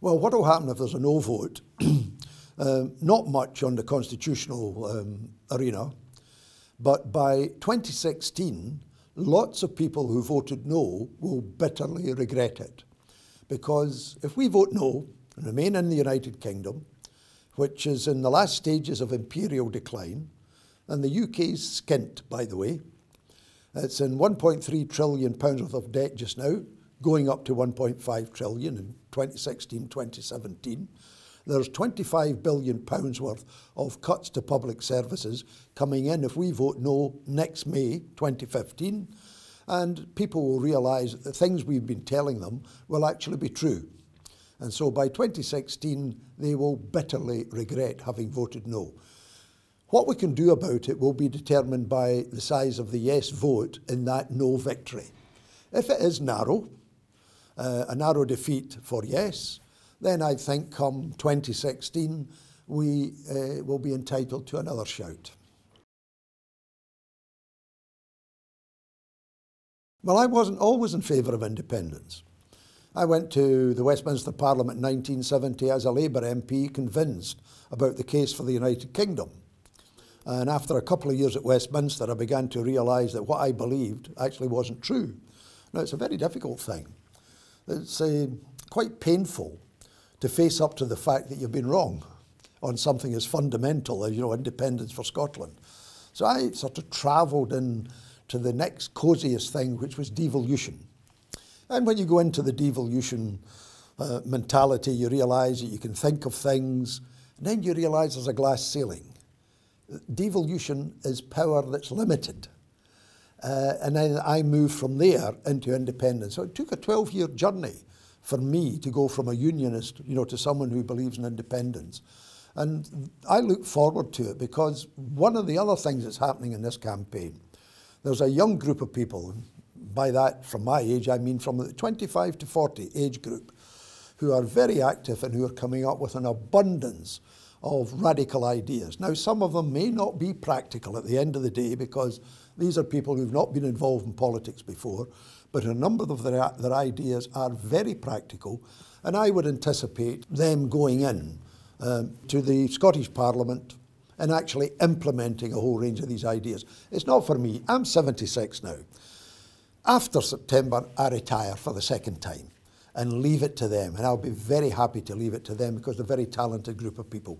Well, what will happen if there's a no vote? Not much on the constitutional arena, but by 2016, lots of people who voted no will bitterly regret it. Because if we vote no and remain in the United Kingdom, which is in the last stages of imperial decline, and the UK's skint, by the way, it's in £1.3 trillion worth of debt just now, going up to 1.5 trillion in 2016, 2017. There's £25 billion worth of cuts to public services coming in if we vote no next May 2015. And people will realise that the things we've been telling them will actually be true. And so by 2016, they will bitterly regret having voted no. What we can do about it will be determined by the size of the yes vote in that no victory. If it is narrow, a narrow defeat for yes, then I think come 2016, we will be entitled to another shout. Well, I wasn't always in favour of independence. I went to the Westminster Parliament in 1970 as a Labour MP, convinced about the case for the United Kingdom. And after a couple of years at Westminster, I began to realise that what I believed actually wasn't true. Now, it's a very difficult thing. It's quite painful to face up to the fact that you've been wrong on something as fundamental as, independence for Scotland. So I sort of travelled in to the next cosiest thing, which was devolution. And when you go into the devolution mentality, you realise that you can think of things, and then you realise there's a glass ceiling. Devolution is power that's limited. And then I moved from there into independence. So it took a 12-year journey for me to go from a unionist, to someone who believes in independence. And I look forward to it because one of the other things that's happening in this campaign, there's a young group of people, by that, from my age, I mean from the 25 to 40 age group, who are very active and who are coming up with an abundance of radical ideas. Now, some of them may not be practical at the end of the day because these are people who've not been involved in politics before, but a number of their ideas are very practical, and I would anticipate them going in to the Scottish Parliament and actually implementing a whole range of these ideas. It's not for me. I'm 76 now. After September, I retire for the second time and leave it to them. And I'll be very happy to leave it to them because they're a very talented group of people.